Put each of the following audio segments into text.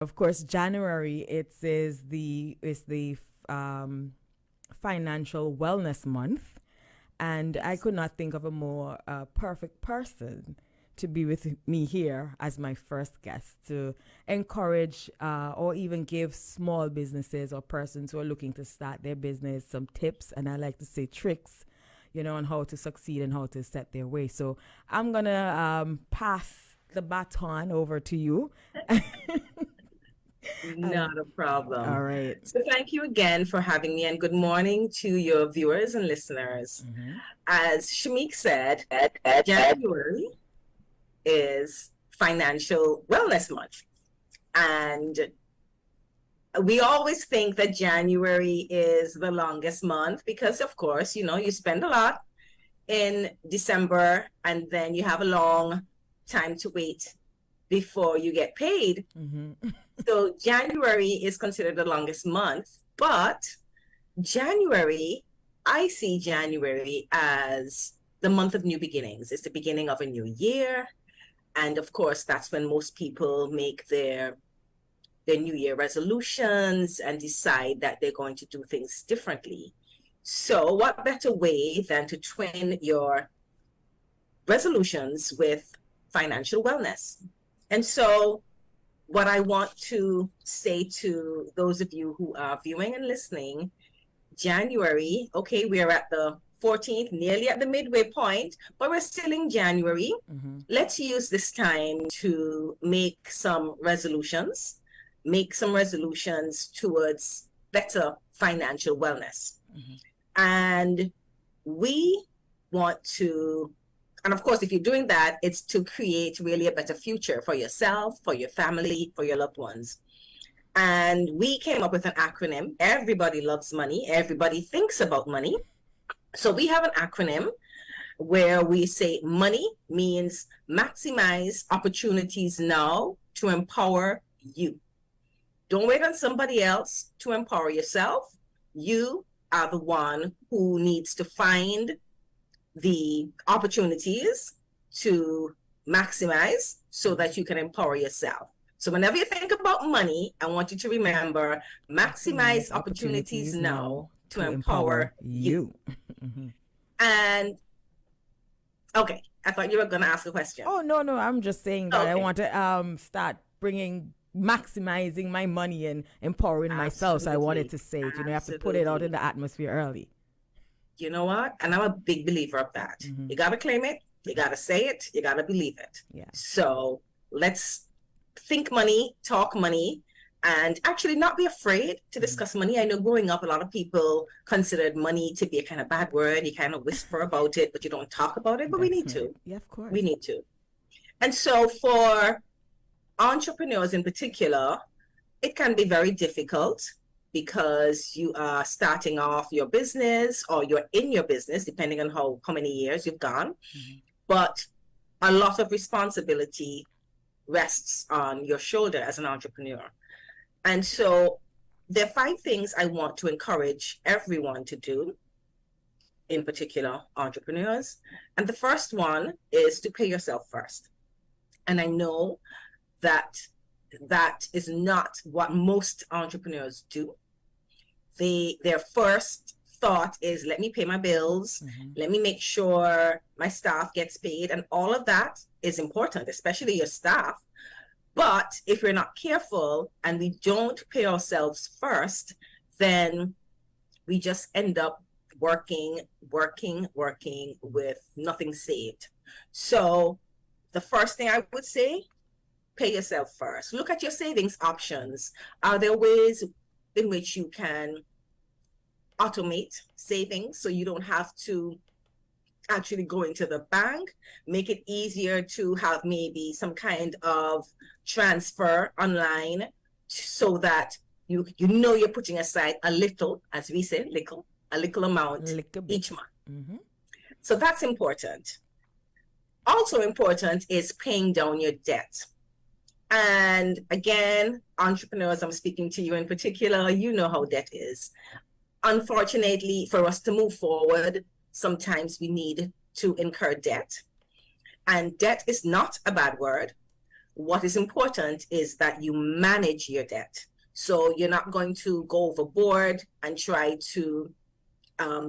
Of course, January is the financial wellness month, and I could not think of a more perfect person to be with me here as my first guest to encourage or even give small businesses or persons who are looking to start their business some tips, and I like to say tricks, on how to succeed and how to set their way. So I'm gonna pass the baton over to you. Not a problem. All right. So thank you again for having me, and good morning to your viewers and listeners. As Shamik said, January is Financial Wellness Month. And we always think that January is the longest month because, of course, you spend a lot in December and then you have a long time to wait before you get paid. So January is considered the longest month, but I see January as the month of new beginnings. It's the beginning of a new year. And of course, that's when most people make their New Year resolutions and decide that they're going to do things differently. So what better way than to twin your resolutions with financial wellness? And so what I want to say to those of you who are viewing and listening, January, okay, we are at the 14th, nearly at the midway point, but we're still in January. Let's use this time to make some resolutions towards better financial wellness. And we want to, and of course, if you're doing that, it's to create really a better future for yourself, for your family, for your loved ones. And we came up with an acronym. Everybody loves money. Everybody thinks about money. So we have an acronym where we say money means maximize opportunities now to empower you. Don't wait on somebody else to empower yourself. You are the one who needs to find the opportunities to maximize so that you can empower yourself. So whenever you think about money, I want you to remember, maximize opportunities now to empower you. And okay, I thought you were going to ask a question. Oh, no, I'm just saying that I want to start maximizing my money and empowering myself. So I wanted to say it, you have to put it out in the atmosphere early. You know what? And I'm a big believer of that. You got to claim it. You got to say it. You got to believe it. Yeah. So let's think money, talk money, and actually not be afraid to discuss money. I know growing up, a lot of people considered money to be a kind of bad word. You kind of whisper about it, but you don't talk about it. But we need to. Yeah, of course. We need to. And so for entrepreneurs in particular, it can be very difficult because you are starting off your business or you're in your business, depending on how many years you've gone. But a lot of responsibility rests on your shoulder as an entrepreneur. And so there are 5 things I want to encourage everyone to do, in particular entrepreneurs. And the first one is to pay yourself first. And I know that is not what most entrepreneurs do. Their first thought is, let me pay my bills, let me make sure my staff gets paid, and all of that is important, especially your staff. But if we're not careful and we don't pay ourselves first, then we just end up working with nothing saved. So the first thing I would say, pay yourself first. Look at your savings options. Are there ways in which you can automate savings so you don't have to actually go into the bank? Make it easier to have maybe some kind of transfer online so that you know you're putting aside a little, as we say, a little amount each month. So that's important. Also important is paying down your debt. And again, entrepreneurs, I'm speaking to you in particular, you know how debt is. Unfortunately, for us to move forward, sometimes we need to incur debt. And debt is not a bad word, what is important is that you manage your debt. So you're not going to go overboard and try to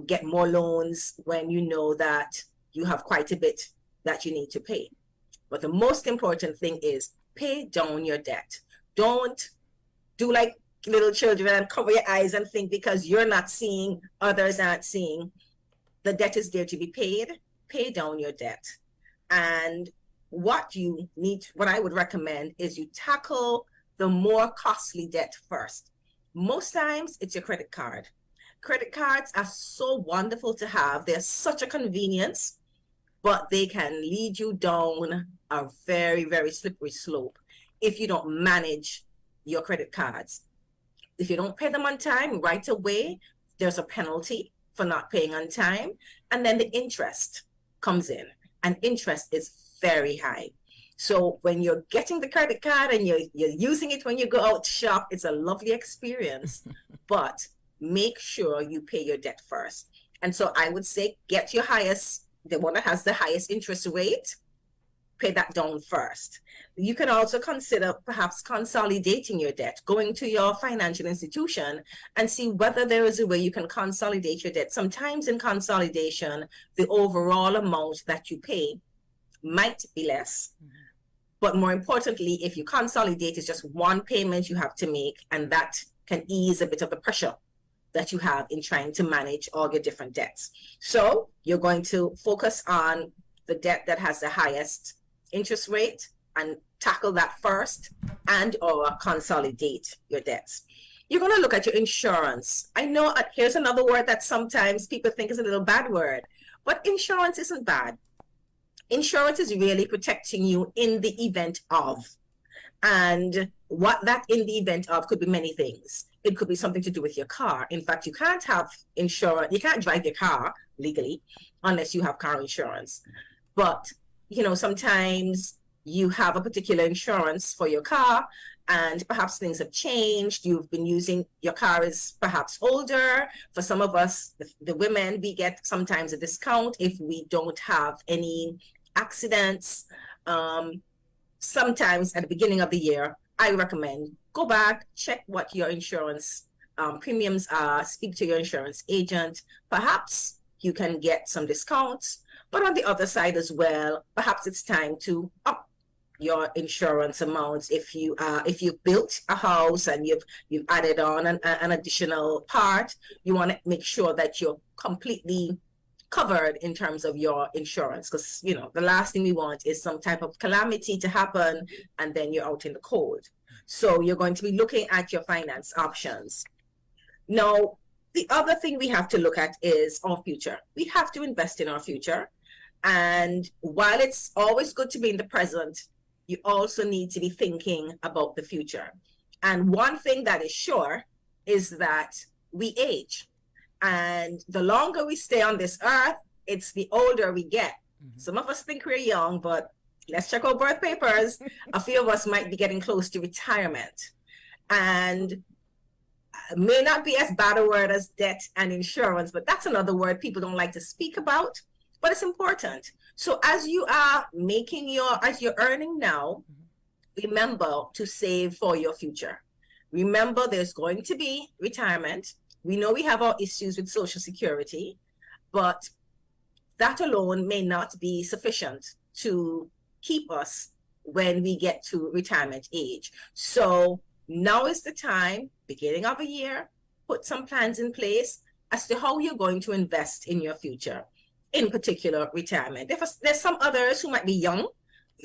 get more loans when you know that you have quite a bit that you need to pay. But the most important thing is pay down your debt. Don't do like little children and cover your eyes and think because you're not seeing, others aren't seeing. The debt is there to be paid. Pay down your debt. And what I would recommend is you tackle the more costly debt first. Most times it's your credit card. Credit cards are so wonderful to have. They're such a convenience, but they can lead you down a very, very slippery slope if you don't manage your credit cards. If you don't pay them on time right away, there's a penalty for not paying on time. And then the interest comes in, and interest is very high. So when you're getting the credit card and you're using it when you go out to shop, it's a lovely experience, but make sure you pay your debt first. And so I would say get your the one that has the highest interest rate, pay that down first. You can also consider perhaps consolidating your debt, going to your financial institution and see whether there is a way you can consolidate your debt. Sometimes in consolidation, the overall amount that you pay might be less. But more importantly, if you consolidate, it's just one payment you have to make, and that can ease a bit of the pressure that you have in trying to manage all your different debts. So you're going to focus on the debt that has the highest interest rate and tackle that first, and or consolidate your debts. You're going to look at your insurance. I know here's another word that sometimes people think is a little bad word, but insurance isn't bad. Insurance is really protecting you in the event of. And what that in the event of could be many things. It could be something to do with your car. In fact, you can't have insurance, you can't drive your car legally unless you have car insurance. But, sometimes you have a particular insurance for your car and perhaps things have changed. You've been using, your car is perhaps older. For some of us, the women, we get sometimes a discount if we don't have any accidents. Sometimes at the beginning of the year, I recommend go back, check what your insurance premiums are, speak to your insurance agent. Perhaps you can get some discounts, but on the other side as well, perhaps it's time to up your insurance amounts. If you've built a house and you've added on an additional part, you want to make sure that you're completely covered in terms of your insurance, because the last thing we want is some type of calamity to happen and then you're out in the cold. So you're going to be looking at your finance options. Now, the other thing we have to look at is our future. We have to invest in our future. And while it's always good to be in the present, you also need to be thinking about the future. And one thing that is sure is that we age. And the longer we stay on this earth, it's the older we get. Some of us think we're young, but let's check our birth papers. A few of us might be getting close to retirement. And may not be as bad a word as debt and insurance, but that's another word people don't like to speak about, but it's important. So as you are as you're earning now, remember to save for your future. Remember, there's going to be retirement. We know we have our issues with Social Security, but that alone may not be sufficient to keep us when we get to retirement age. So now is the time, beginning of a year, put some plans in place as to how you're going to invest in your future, in particular retirement. There's some others who might be young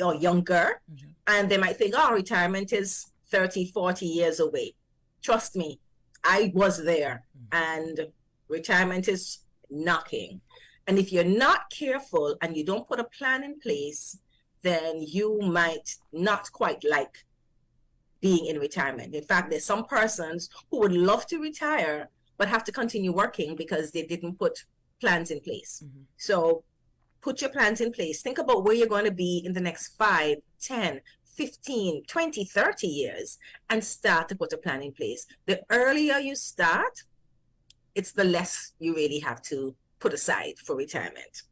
or younger, and they might think, oh, retirement is 30, 40 years away. Trust me, I was there, and retirement is knocking. And if you're not careful and you don't put a plan in place, then you might not quite like being in retirement. In fact, there's some persons who would love to retire, but have to continue working because they didn't put plans in place. So put your plans in place. Think about where you're going to be in the next 5, 10, 15, 20, 30 years, and start to put a plan in place. The earlier you start, it's the less you really have to put aside for retirement.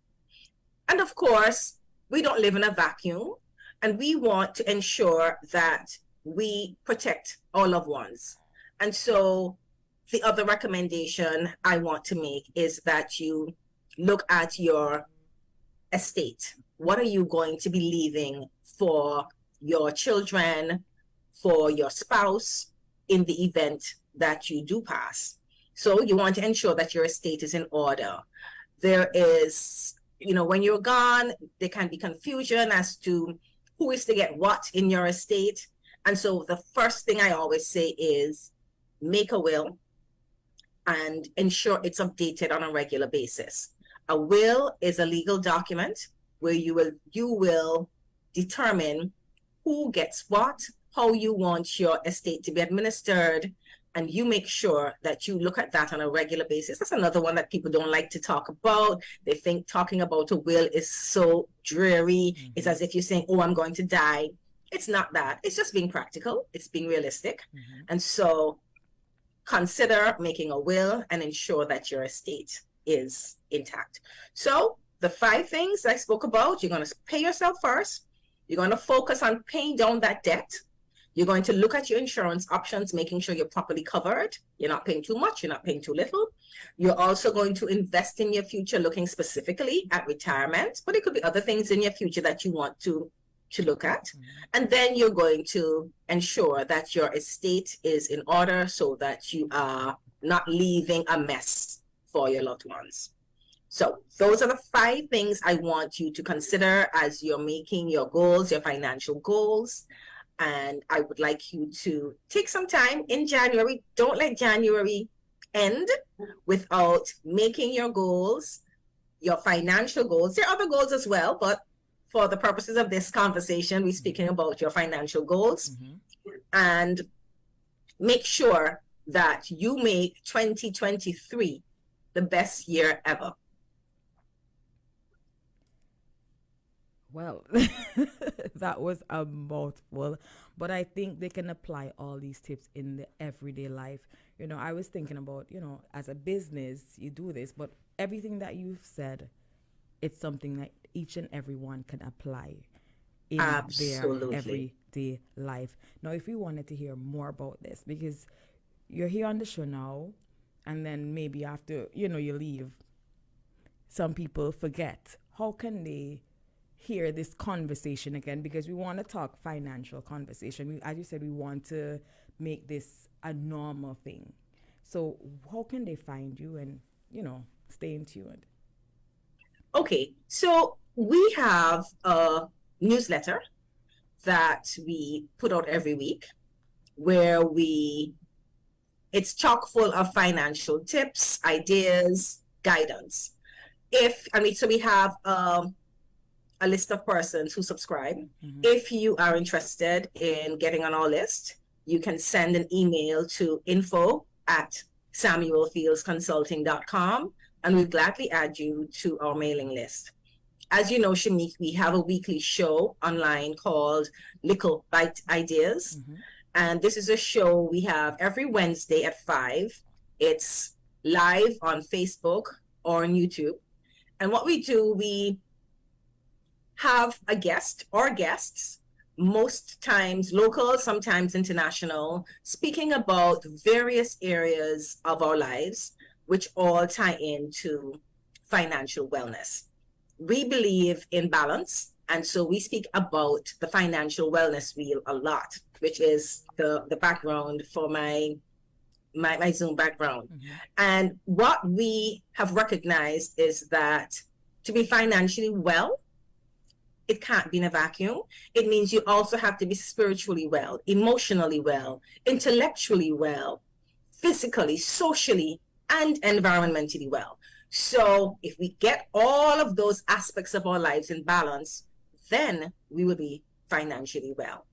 And of course, we don't live in a vacuum. And we want to ensure that we protect our loved ones. And so the other recommendation I want to make is that you look at your estate. What are you going to be leaving for your children, for your spouse, in the event that you do pass? So you want to ensure that your estate is in order. There is, when you're gone, there can be confusion as to who is to get what in your estate. And so the first thing I always say is make a will and ensure it's updated on a regular basis. A will is a legal document where you will determine who gets what, how you want your estate to be administered, and you make sure that you look at that on a regular basis. That's another one that people don't like to talk about. They think talking about a will is so dreary. Mm-hmm. It's as if you're saying, oh, I'm going to die. It's not that. It's just being practical. It's being realistic. Mm-hmm. And so consider making a will and ensure that your estate is intact. So the 5 things I spoke about, you're going to pay yourself first. You're going to focus on paying down that debt. You're going to look at your insurance options, making sure you're properly covered. You're not paying too much. You're not paying too little. You're also going to invest in your future, looking specifically at retirement, but it could be other things in your future that you want to look at. Mm-hmm. And then you're going to ensure that your estate is in order so that you are not leaving a mess for your loved ones. So those are the 5 things I want you to consider as you're making your goals, your financial goals. And I would like you to take some time in January. Don't let January end without making your goals, your financial goals. There are other goals as well, but for the purposes of this conversation, we're speaking about your financial goals. Mm-hmm. And make sure that you make 2023 the best year ever. Well, that was a mouthful, but I think they can apply all these tips in the everyday life. I was thinking about, as a business, you do this, but everything that you've said, it's something that each and everyone can apply in their everyday life. Now, if you wanted to hear more about this, because you're here on the show now, and then maybe after, you leave, some people forget. How can they hear this conversation again? Because we want to talk financial conversation. As you said, we want to make this a normal thing. So how can they find you and, stay in tune? Okay, so we have a newsletter that we put out every week where it's chock full of financial tips, ideas, guidance. So we have a list of persons who subscribe. Mm-hmm. If you are interested in getting on our list, you can send an email to info@SamuelFieldsConsulting.com, and we'll gladly add you to our mailing list. As you know, Shanique, we have a weekly show online called Likkle Bite Ideas. Mm-hmm. And this is a show we have every Wednesday at 5. It's live on Facebook or on YouTube. And what we do, we have a guest or guests, most times local, sometimes international, speaking about various areas of our lives, which all tie into financial wellness. We believe in balance, and so we speak about the financial wellness wheel a lot, which is the background for my Zoom background. Mm-hmm. And what we have recognized is that to be financially well, it can't be in a vacuum. It means you also have to be spiritually well, emotionally well, intellectually well, physically, socially, and environmentally well. So if we get all of those aspects of our lives in balance, then we will be financially well.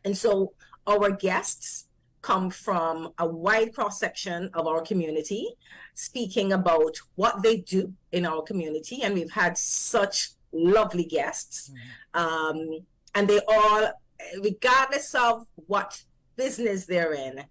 And so our guests come from a wide cross-section of our community, speaking about what they do in our community. And we've had such lovely guests. Mm-hmm. And they all, regardless of what business they're in,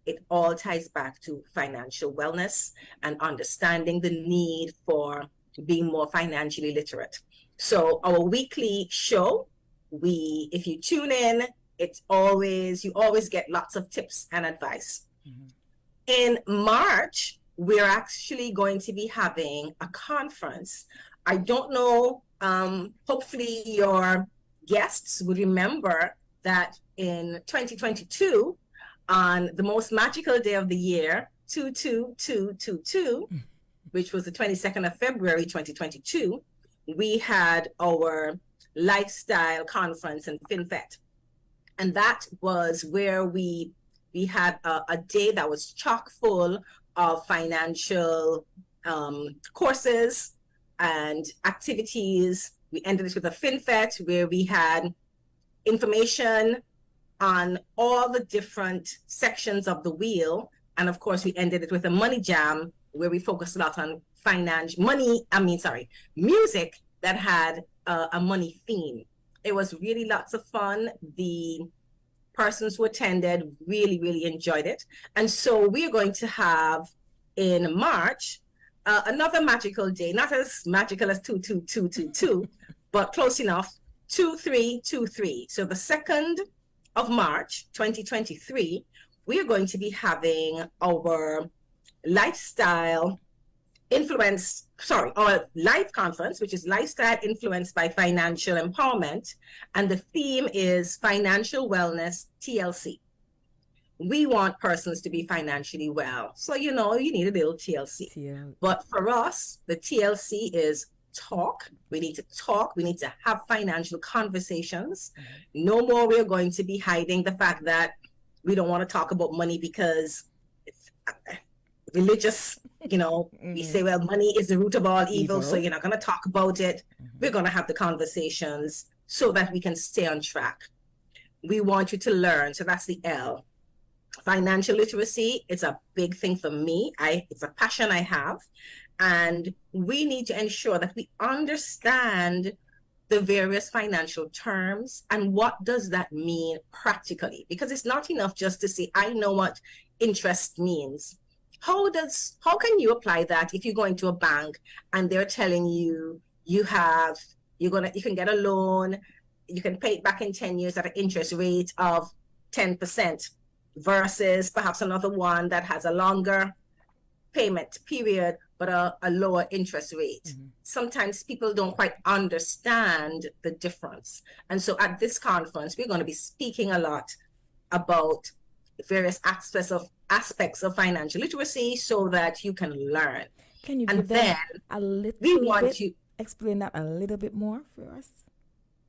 it all ties back to financial wellness and understanding the need for being more financially literate. So our weekly show if you tune in, you always get lots of tips and advice. Mm-hmm. In March, we're actually going to be having a conference. I don't know, hopefully your guests would remember that in 2022, on the most magical day of the year, 22222, which was the 22nd of February 2022, we had our lifestyle conference in FinFET. And that was where we had a day that was chock full of financial courses and activities. We ended it with a FinFET where we had information on all the different sections of the wheel. And of course, we ended it with a money jam where we focused a lot on music that had a money theme. It was really lots of fun. The persons who attended really, really enjoyed it. And so we are going to have in March another magical day, not as magical as 22222, but close enough, 2323. So the 2nd of March 2023, we are going to be having our our live conference, which is Lifestyle Influenced by Financial Empowerment. And the theme is Financial Wellness TLC. We want persons to be financially well. So, you need a little TLC. But for us, the TLC is talk. We need to talk. We need to have financial conversations. Mm-hmm. No more we're going to be hiding the fact that we don't want to talk about money because it's religious, mm-hmm. We say, well, money is the root of all evil. So you're not going to talk about it. Mm-hmm. We're going to have the conversations so that we can stay on track. We want you to learn. So that's the L. Financial literacy, it's a big thing for me. It's a passion I have. And we need to ensure that we understand the various financial terms and what does that mean practically? Because it's not enough just to say, I know what interest means. How can you apply that if you go into a bank and they're telling you you can get a loan, you can pay it back in 10 years at an interest rate of 10% versus perhaps another one that has a longer payment period but a lower interest rate. Mm-hmm. Sometimes people don't quite understand the difference. And so at this conference, we're going to be speaking a lot about various aspects of financial literacy so that you can learn. Can you explain that a little bit more for us?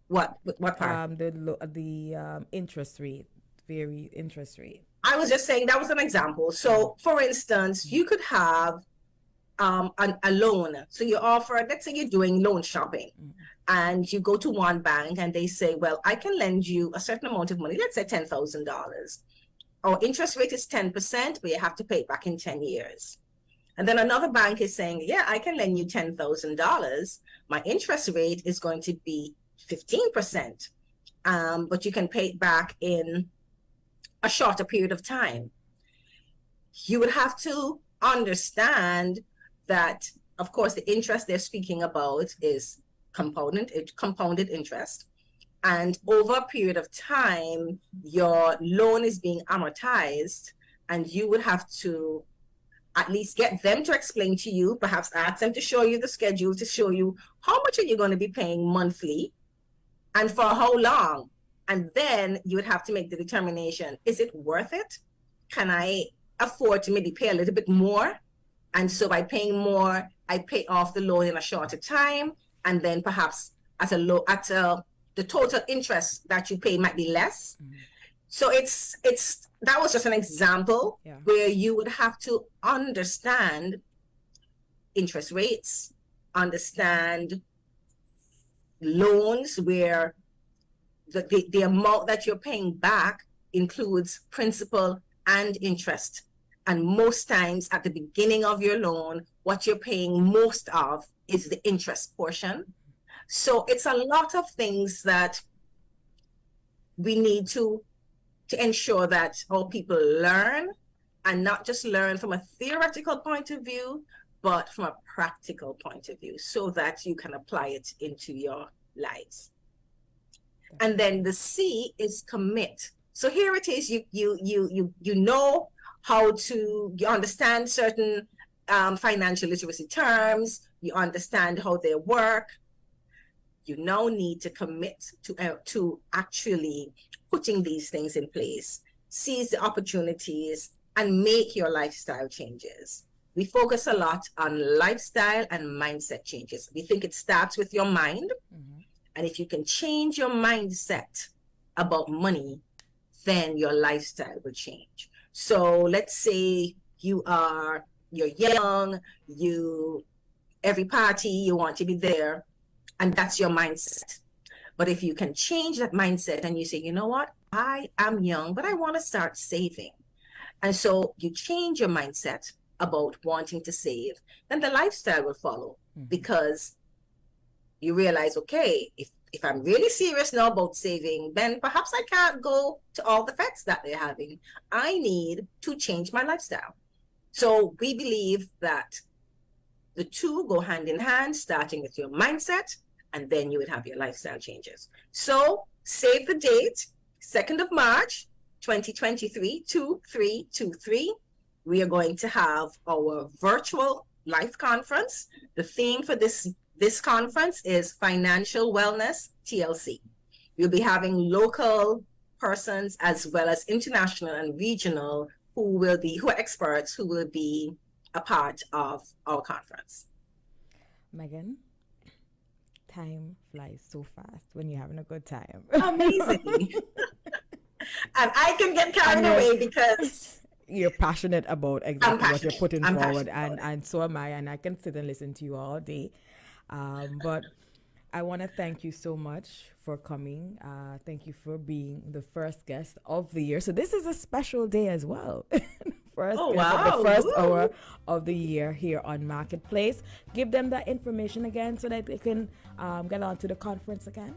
What part? The interest rate, interest rate. I was just saying that was an example. So for instance, you could have a loan. So you offer, let's say you're doing loan shopping, and you go to one bank and they say, well, I can lend you a certain amount of money, let's say $10,000. Our interest rate is 10%, but you have to pay it back in 10 years. And then another bank is saying, yeah, I can lend you $10,000. My interest rate is going to be 15%, but you can pay it back in a shorter period of time. You would have to understand that, of course, the interest they're speaking about is compounded interest. And over a period of time, your loan is being amortized, and you would have to at least get them to explain to you, perhaps ask them to show you the schedule to show you how much are you going to be paying monthly and for how long. And then you would have to make the determination, is it worth it? Can I afford to maybe pay a little bit more? And so by paying more, I pay off the loan in a shorter time. And then perhaps the total interest that you pay might be less. Mm-hmm. So that was just an example where you would have to understand interest rates, understand loans where the amount that you're paying back includes principal and interest. And most times at the beginning of your loan, what you're paying most of is the interest portion. So it's a lot of things that we need to ensure that all people learn, and not just learn from a theoretical point of view, but from a practical point of view, so that you can apply it into your lives. And then the C is commit. So here it is. You know how to, you understand certain financial literacy terms. You understand how they work. You now need to commit to actually putting these things in place, seize the opportunities, and make your lifestyle changes. We focus a lot on lifestyle and mindset changes. We think it starts with your mind. Mm-hmm. And if you can change your mindset about money, then your lifestyle will change. So let's say you're young, every party you want to be there, and that's your mindset. But if you can change that mindset and you say, you know what, I am young, but I want to start saving. And so you change your mindset about wanting to save, then the lifestyle will follow. Mm-hmm. Because you realize, okay, if I'm really serious now about saving, then perhaps I can't go to all the fets that they're having. I need to change my lifestyle. So we believe that the two go hand in hand, starting with your mindset, and then you would have your lifestyle changes. So save the date, 2nd of March, 2023, 2323. We are going to have our virtual life conference. The theme for this conference is Financial Wellness TLC. We'll be having local persons as well as international and regional who are experts who will be a part of our conference. Megan, time flies so fast when you're having a good time. Amazing. And I can get carried away because you're passionate about exactly what you're putting forward, and so am I, and I can sit and listen to you all day. But I want to thank you so much for coming. Thank you for being the first guest of the year. So this is a special day as well. The first hour of the year here on Marketplace. Give them that information again so that they can get on to the conference again.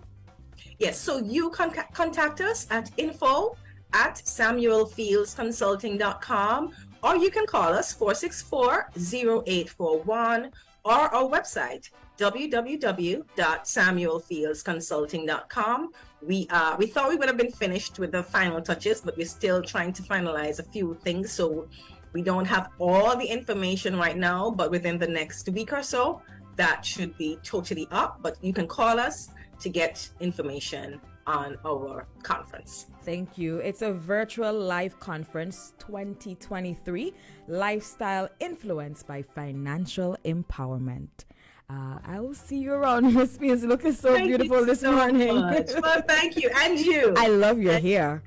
Yes, so you can contact us at info@SamuelFieldsConsulting.com, or you can call us 464-0841, or our website www.SamuelFieldsConsulting.com. We thought we would have been finished with the final touches, but we're still trying to finalize a few things, so we don't have all the information right now, but within the next week or so that should be totally up. But you can call us to get information on our conference. Thank you. It's a virtual live conference 2023, Lifestyle Influence by Financial Empowerment. I will see you around. Miss Fields, looking so beautiful this morning. Well, thank you. And you. I love your hair.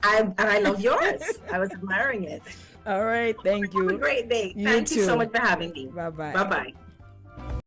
I love yours. I was admiring it. All right. Thank you. Have a great day. Thank you so much for having me. Bye-bye. Bye-bye.